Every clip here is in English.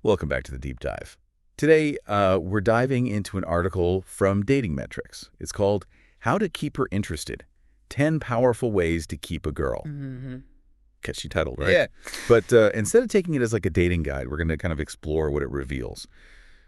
Welcome back to the Deep Dive. Today, we're diving into an article from Dating Metrics. It's called How to Keep Her Interested, 10 Powerful Ways to Keep a Girl. Catchy title, right? Yeah. But instead of taking it as like a dating guide, we're going to kind of explore what it reveals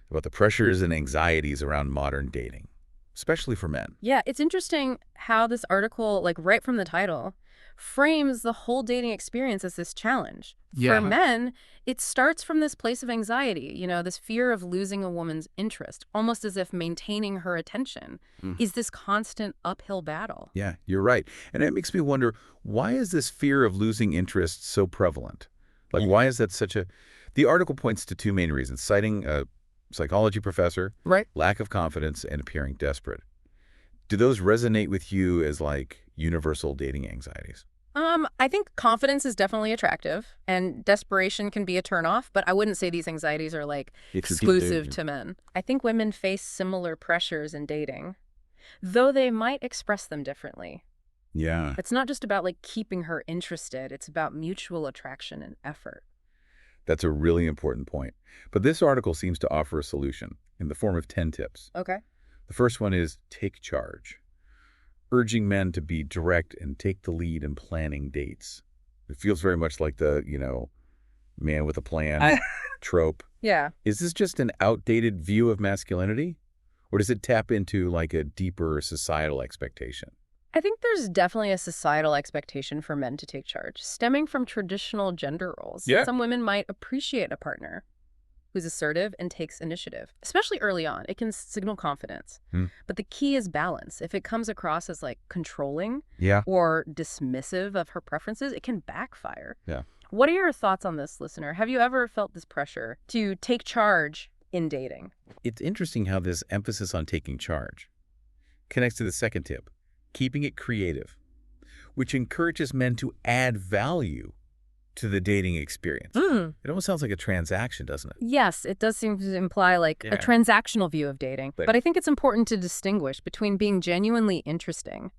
about the pressures and anxieties around modern dating, especially for men. Yeah, it's interesting how this article, like right from the title, frames the whole dating experience as this challenge. Yeah. For men, it starts from this place of anxiety, this fear of losing a woman's interest, almost as if maintaining her attention is this constant uphill battle. Yeah, you're right. And it makes me wonder, why is this fear of losing interest so prevalent? Like, why is that such a... The article points to two main reasons, citing a psychology professor, Right. lack of confidence, and appearing desperate. Do those resonate with you as like universal dating anxieties? I think confidence is definitely attractive, and desperation can be a turnoff, but I wouldn't say these anxieties are like exclusive to men. I think women face similar pressures in dating, though they might express them differently. Yeah. It's not just about like keeping her interested, it's about mutual attraction and effort. That's a really important point. But this article seems to offer a solution in the form of 10 tips. Okay. The first one is take charge, urging men to be direct and take the lead in planning dates. It feels very much like the, man with a plan trope. Yeah. Is this just an outdated view of masculinity? Or does it tap into like a deeper societal expectation? I think there's definitely a societal expectation for men to take charge, stemming from traditional gender roles. Yeah. Some women might appreciate a partner who's assertive and takes initiative, especially early on. It can signal confidence. But the key is balance. If it comes across as like controlling Yeah. or dismissive of her preferences, it can backfire. Yeah. What are your thoughts on this, listener? Have you ever felt this pressure to take charge in dating? It's interesting how this emphasis on taking charge connects to the second tip, keeping it creative, which encourages men to add value to the dating experience. It almost sounds like a transaction, doesn't it? Yes, it does seem to imply like Yeah. a transactional view of dating. But- But I think it's important to distinguish between being genuinely interesting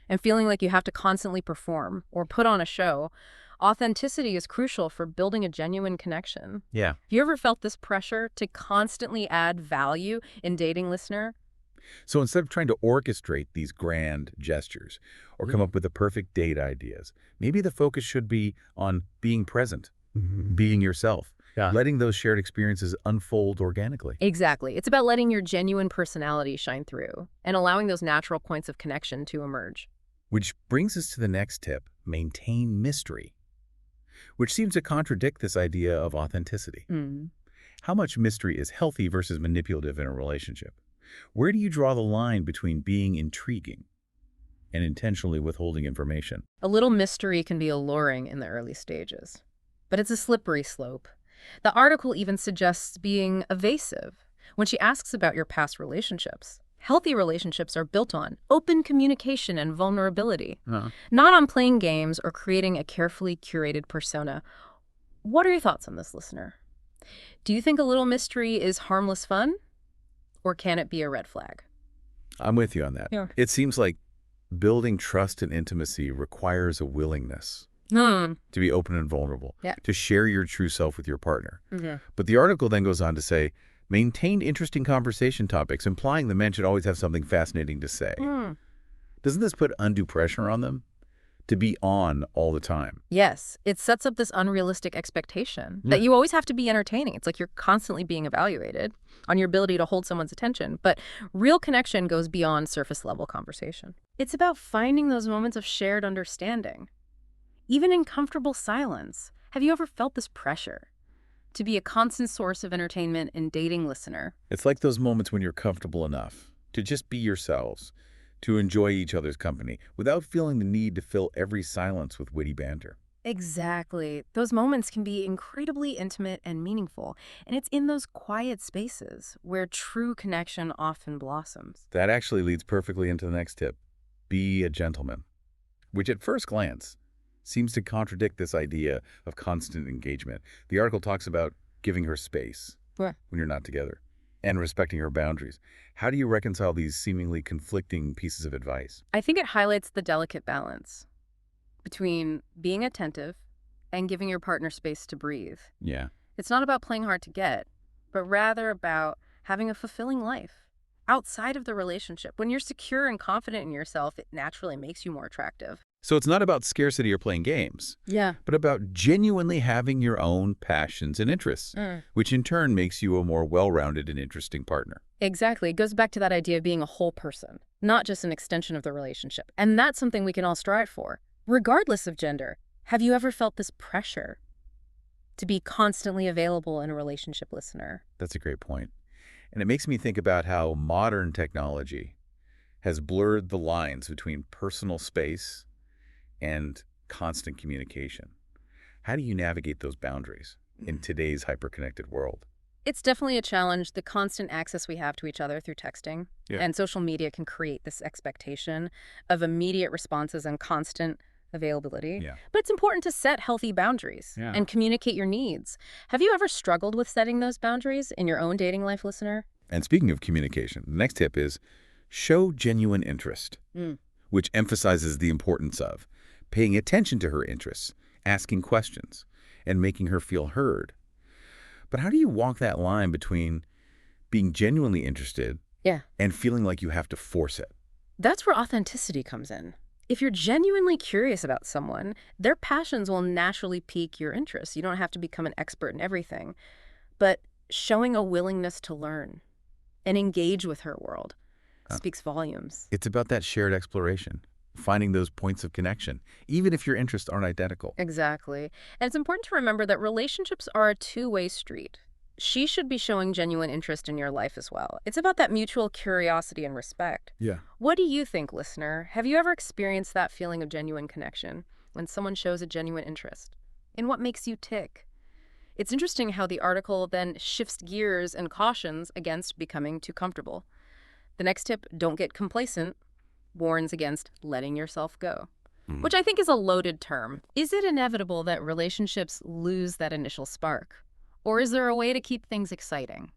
and feeling like you have to constantly perform or put on a show. Authenticity is crucial for building a genuine connection. Yeah. Have you ever felt this pressure to constantly add value in dating, listener? So instead of trying to orchestrate these grand gestures or come up with the perfect date ideas, maybe the focus should be on being present, being yourself, Yeah. letting those shared experiences unfold organically. Exactly. It's about letting your genuine personality shine through and allowing those natural points of connection to emerge. Which brings us to the next tip, maintain mystery, which seems to contradict this idea of authenticity. How much mystery is healthy versus manipulative in a relationship? Where do you draw the line between being intriguing and intentionally withholding information? A little mystery can be alluring in the early stages, but it's a slippery slope. The article even suggests being evasive when she asks about your past relationships. Healthy relationships are built on open communication and vulnerability, not on playing games or creating a carefully curated persona. What are your thoughts on this, listener? Do you think a little mystery is harmless fun, or can it be a red flag? I'm with you on that. Yeah. It seems like building trust and intimacy requires a willingness Hmm. to be open and vulnerable, Yeah. to share your true self with your partner. Mm-hmm. But the article then goes on to say, maintain interesting conversation topics, implying the men should always have something fascinating to say. Doesn't this put undue pressure on them to be on all the time? Yes, it sets up this unrealistic expectation that you always have to be entertaining. It's like you're constantly being evaluated on your ability to hold someone's attention. But real connection goes beyond surface level conversation. It's about finding those moments of shared understanding, even in comfortable silence. Have you ever felt this pressure to be a constant source of entertainment in dating, listener? It's like those moments when you're comfortable enough to just be yourselves, to enjoy each other's company without feeling the need to fill every silence with witty banter. Exactly. Those moments can be incredibly intimate and meaningful, and it's in those quiet spaces where true connection often blossoms. That actually leads perfectly into the next tip, be a gentleman, which at first glance seems to contradict this idea of constant engagement. The article talks about giving her space Right. when you're not together and respecting her boundaries. How do you reconcile these seemingly conflicting pieces of advice? I think it highlights the delicate balance between being attentive and giving your partner space to breathe. Yeah. It's not about playing hard to get, but rather about having a fulfilling life outside of the relationship. When you're secure and confident in yourself, it naturally makes you more attractive. So it's not about scarcity or playing games, Yeah. but about genuinely having your own passions and interests, which in turn makes you a more well-rounded and interesting partner. Exactly. It goes back to that idea of being a whole person, not just an extension of the relationship. And that's something we can all strive for, regardless of gender. Have you ever felt this pressure to be constantly available in a relationship, listener? That's a great point. And it makes me think about how modern technology has blurred the lines between personal space and constant communication. How do you navigate those boundaries in today's hyper-connected world? It's definitely a challenge, the constant access we have to each other through texting. Yeah. And social media can create this expectation of immediate responses and constant availability. Yeah. But it's important to set healthy boundaries Yeah. and communicate your needs. Have you ever struggled with setting those boundaries in your own dating life, listener? And speaking of communication, the next tip is show genuine interest, which emphasizes the importance of paying attention to her interests, asking questions, and making her feel heard. But how do you walk that line between being genuinely interested and feeling like you have to force it? That's where authenticity comes in. If you're genuinely curious about someone, their passions will naturally pique your interest. You don't have to become an expert in everything. But showing a willingness to learn and engage with her world speaks volumes. It's about that shared exploration, finding those points of connection, even if your interests aren't identical. Exactly. And it's important to remember that relationships are a two-way street. She should be showing genuine interest in your life as well. It's about that mutual curiosity and respect. Yeah. What do you think, listener? Have you ever experienced that feeling of genuine connection when someone shows a genuine interest? In what makes you tick? It's interesting how the article then shifts gears and cautions against becoming too comfortable. The next tip, don't get complacent, warns against letting yourself go, which I think is a loaded term. Is it inevitable that relationships lose that initial spark? Or is there a way to keep things exciting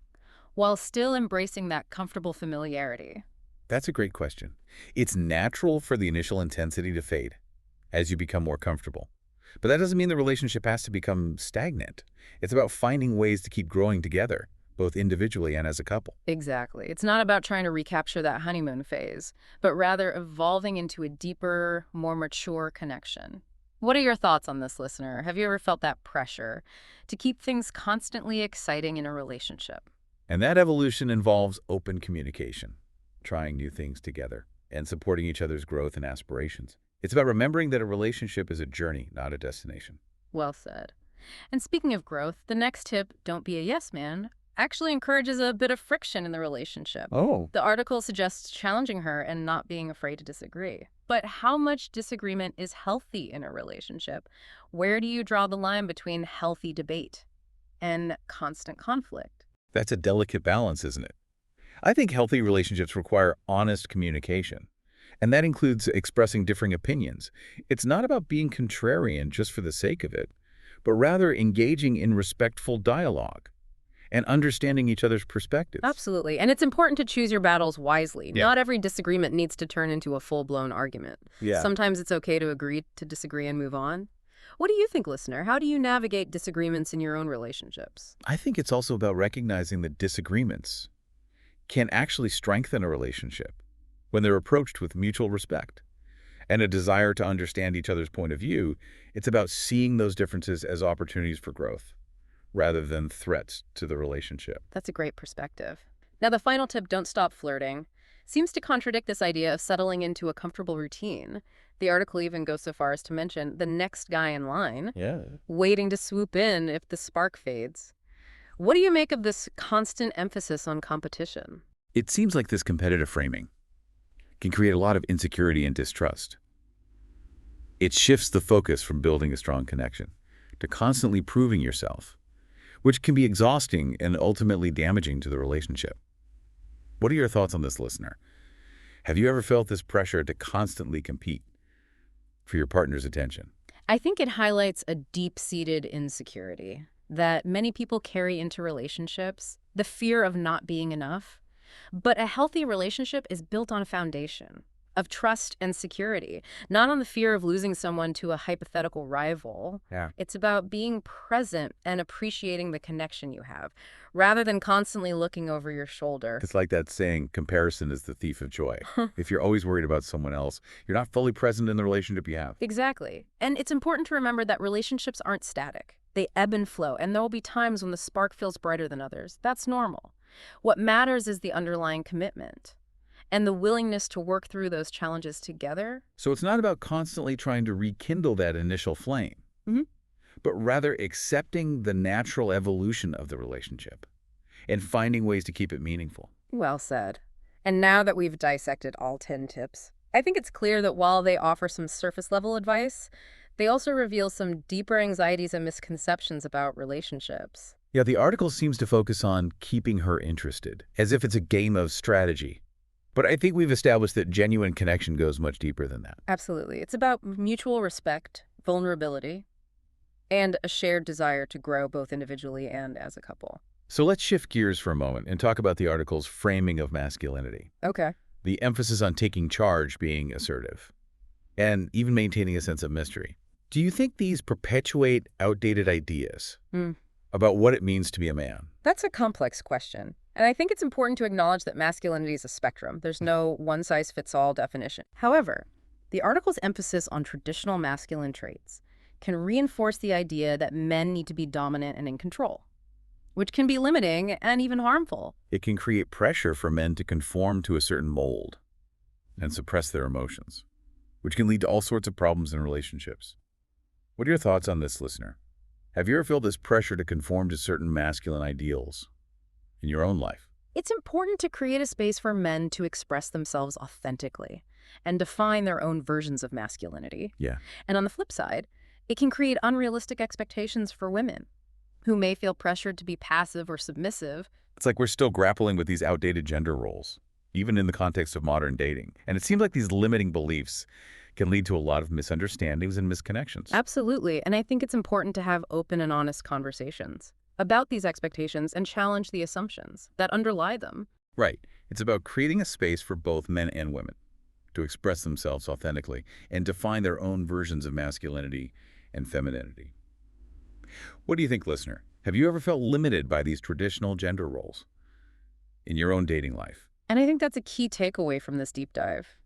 while still embracing that comfortable familiarity? That's a great question. It's natural for the initial intensity to fade as you become more comfortable. But that doesn't mean the relationship has to become stagnant. It's about finding ways to keep growing together, both individually and as a couple. Exactly. It's not about trying to recapture that honeymoon phase, but rather evolving into a deeper, more mature connection. What are your thoughts on this, listener? Have you ever felt that pressure to keep things constantly exciting in a relationship? And that evolution involves open communication, trying new things together, and supporting each other's growth and aspirations. It's about remembering that a relationship is a journey, not a destination. Well said. And speaking of growth, the next tip, don't be a yes man, actually encourages a bit of friction in the relationship. Oh. The article suggests challenging her and not being afraid to disagree. But how much disagreement is healthy in a relationship? Where do you draw the line between healthy debate and constant conflict? That's a delicate balance, isn't it? I think healthy relationships require honest communication, and that includes expressing differing opinions. It's not about being contrarian just for the sake of it, but rather engaging in respectful dialogue and understanding each other's perspectives. Absolutely. And it's important to choose your battles wisely. Yeah. Not every disagreement needs to turn into a full-blown argument. Yeah. Sometimes it's okay to agree to disagree and move on. What do you think, listener? How do you navigate disagreements in your own relationships? I think it's also about recognizing that disagreements can actually strengthen a relationship when they're approached with mutual respect and a desire to understand each other's point of view. It's about seeing those differences as opportunities for growth rather than threats to the relationship. That's a great perspective. Now, the final tip, don't stop flirting, seems to contradict this idea of settling into a comfortable routine. The article even goes so far as to mention the next guy in line, waiting to swoop in if the spark fades. What do you make of this constant emphasis on competition? It seems like this competitive framing can create a lot of insecurity and distrust. It shifts the focus from building a strong connection to constantly proving yourself, which can be exhausting and ultimately damaging to the relationship. What are your thoughts on this, listener? Have you ever felt this pressure to constantly compete for your partner's attention? I think it highlights a deep-seated insecurity that many people carry into relationships, the fear of not being enough. But a healthy relationship is built on a foundation of trust and security, not on the fear of losing someone to a hypothetical rival. Yeah. It's about being present and appreciating the connection you have, rather than constantly looking over your shoulder. It's like that saying, comparison is the thief of joy. If you're always worried about someone else, you're not fully present in the relationship you have. Exactly. And it's important to remember that relationships aren't static. They ebb and flow, and there will be times when the spark feels brighter than others. That's normal. What matters is the underlying commitment and the willingness to work through those challenges together. So it's not about constantly trying to rekindle that initial flame, Mhm. but rather accepting the natural evolution of the relationship and finding ways to keep it meaningful. Well said. And now that we've dissected all 10 tips, I think it's clear that while they offer some surface-level advice, they also reveal some deeper anxieties and misconceptions about relationships. Yeah, the article seems to focus on keeping her interested, as if it's a game of strategy. But I think we've established that genuine connection goes much deeper than that. Absolutely. It's about mutual respect, vulnerability, and a shared desire to grow both individually and as a couple. So let's shift gears for a moment and talk about the article's framing of masculinity. Okay. The emphasis on taking charge, being assertive, and even maintaining a sense of mystery. Do you think these perpetuate outdated ideas about what it means to be a man? That's a complex question. And I think it's important to acknowledge that masculinity is a spectrum. There's no one-size-fits-all definition. However, the article's emphasis on traditional masculine traits can reinforce the idea that men need to be dominant and in control, which can be limiting and even harmful. It can create pressure for men to conform to a certain mold and suppress their emotions, which can lead to all sorts of problems in relationships. What are your thoughts on this, listener? Have you ever felt this pressure to conform to certain masculine ideals in your own life? It's important to create a space for men to express themselves authentically and define their own versions of masculinity. Yeah. And on the flip side, it can create unrealistic expectations for women who may feel pressured to be passive or submissive. It's like we're still grappling with these outdated gender roles, even in the context of modern dating. And it seems like these limiting beliefs can lead to a lot of misunderstandings and misconnections. Absolutely. And I think it's important to have open and honest conversations about these expectations and challenge the assumptions that underlie them. Right. It's about creating a space for both men and women to express themselves authentically and define their own versions of masculinity and femininity. What do you think, listener? Have you ever felt limited by these traditional gender roles in your own dating life? And I think that's a key takeaway from this deep dive.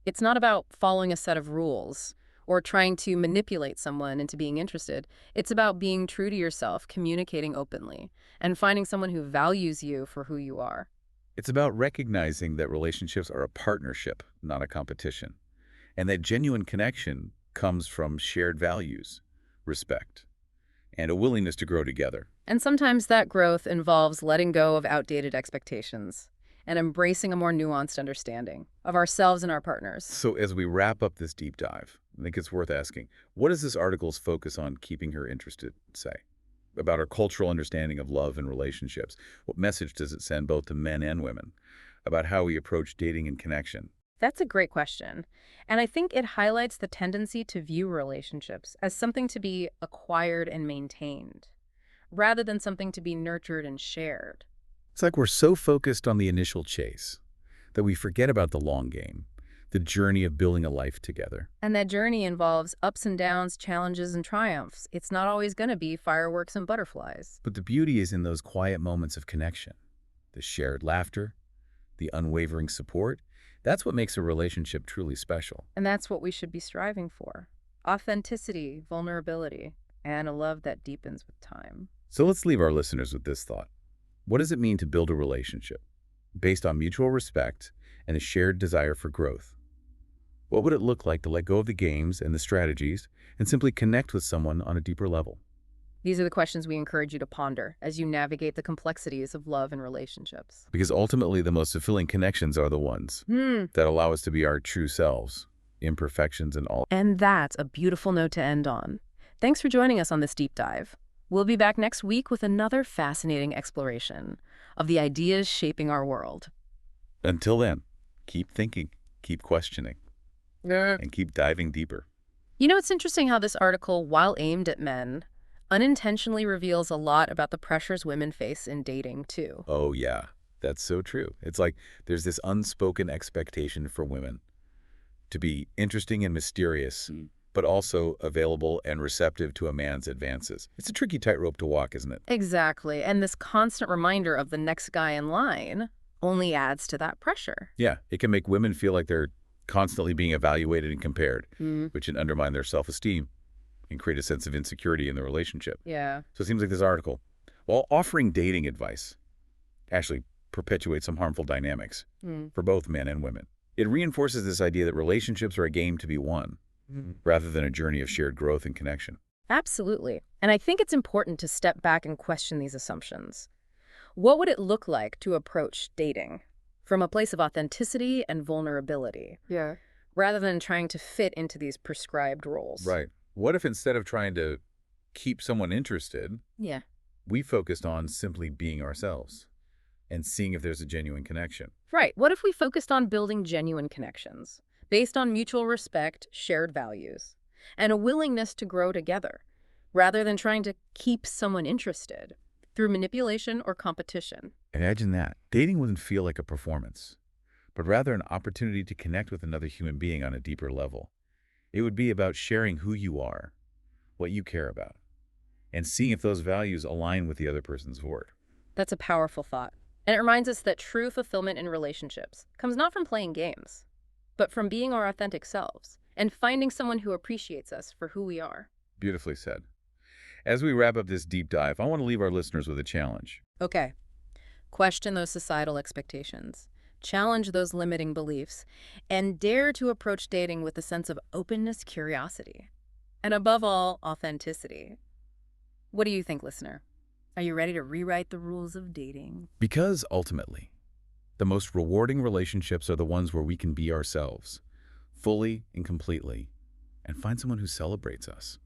It's not about following a set of rules or trying to manipulate someone into being interested. It's about being true to yourself, communicating openly, and finding someone who values you for who you are. It's about recognizing that relationships are a partnership, not a competition, and that genuine connection comes from shared values, respect, and a willingness to grow together. And sometimes that growth involves letting go of outdated expectations and embracing a more nuanced understanding of ourselves and our partners. So as we wrap up this deep dive, I think it's worth asking, what does this article's focus on keeping her interested say about our cultural understanding of love and relationships? What message does it send both to men and women about how we approach dating and connection? That's a great question. And I think it highlights the tendency to view relationships as something to be acquired and maintained, rather than something to be nurtured and shared. It's like we're so focused on the initial chase that we forget about the long game, the journey of building a life together. And that journey involves ups and downs, challenges and triumphs. It's not always going to be fireworks and butterflies. But the beauty is in those quiet moments of connection, the shared laughter, the unwavering support. That's what makes a relationship truly special. And that's what we should be striving for. Authenticity, vulnerability, and a love that deepens with time. So let's leave our listeners with this thought. What does it mean to build a relationship based on mutual respect and a shared desire for growth? What would it look like to let go of the games and the strategies and simply connect with someone on a deeper level? These are the questions we encourage you to ponder as you navigate the complexities of love and relationships. Because ultimately, the most fulfilling connections are the ones that allow us to be our true selves, imperfections and all. And that's a beautiful note to end on. Thanks for joining us on this deep dive. We'll be back next week with another fascinating exploration of the ideas shaping our world. Until then, keep thinking, keep questioning, and keep diving deeper. You know, it's interesting how this article, while aimed at men, unintentionally reveals a lot about the pressures women face in dating, too. Oh, yeah, that's so true. It's like there's this unspoken expectation for women to be interesting and mysterious, but also available and receptive to a man's advances. It's a tricky tightrope to walk, isn't it? Exactly. And this constant reminder of the next guy in line only adds to that pressure. Yeah, it can make women feel like they're constantly being evaluated and compared, which can undermine their self-esteem and create a sense of insecurity in the relationship. Yeah. So it seems like this article, while offering dating advice, actually perpetuates some harmful dynamics for both men and women. It reinforces this idea that relationships are a game to be won, rather than a journey of shared growth and connection. Absolutely. And I think it's important to step back and question these assumptions. What would it look like to approach dating from a place of authenticity and vulnerability? Yeah. Rather than trying to fit into these prescribed roles. Right. What if instead of trying to keep someone interested, Yeah. we focused on simply being ourselves and seeing if there's a genuine connection? Right. What if we focused on building genuine connections based on mutual respect, shared values, and a willingness to grow together, rather than trying to keep someone interested through manipulation or competition? Imagine that. Dating wouldn't feel like a performance, but rather an opportunity to connect with another human being on a deeper level. It would be about sharing who you are, what you care about, and seeing if those values align with the other person's vote. That's a powerful thought. And it reminds us that true fulfillment in relationships comes not from playing games, but from being our authentic selves and finding someone who appreciates us for who we are. Beautifully said. As we wrap up this deep dive, I want to leave our listeners with a challenge. Okay. Question those societal expectations, challenge those limiting beliefs, and dare to approach dating with a sense of openness, curiosity, and above all, authenticity. What do you think, listener? Are you ready to rewrite the rules of dating? Because ultimately, the most rewarding relationships are the ones where we can be ourselves, fully and completely, and find someone who celebrates us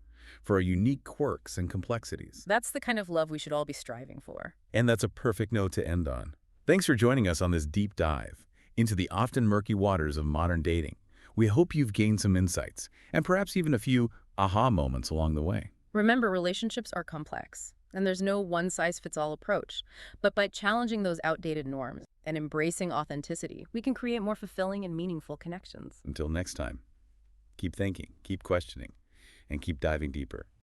for our unique quirks and complexities. That's the kind of love we should all be striving for. And that's a perfect note to end on. Thanks for joining us on this deep dive into the often murky waters of modern dating. We hope you've gained some insights and perhaps even a few aha moments along the way. Remember, relationships are complex, and there's no one-size-fits-all approach. But by challenging those outdated norms and embracing authenticity, we can create more fulfilling and meaningful connections. Until next time, keep thinking, keep questioning, and keep diving deeper.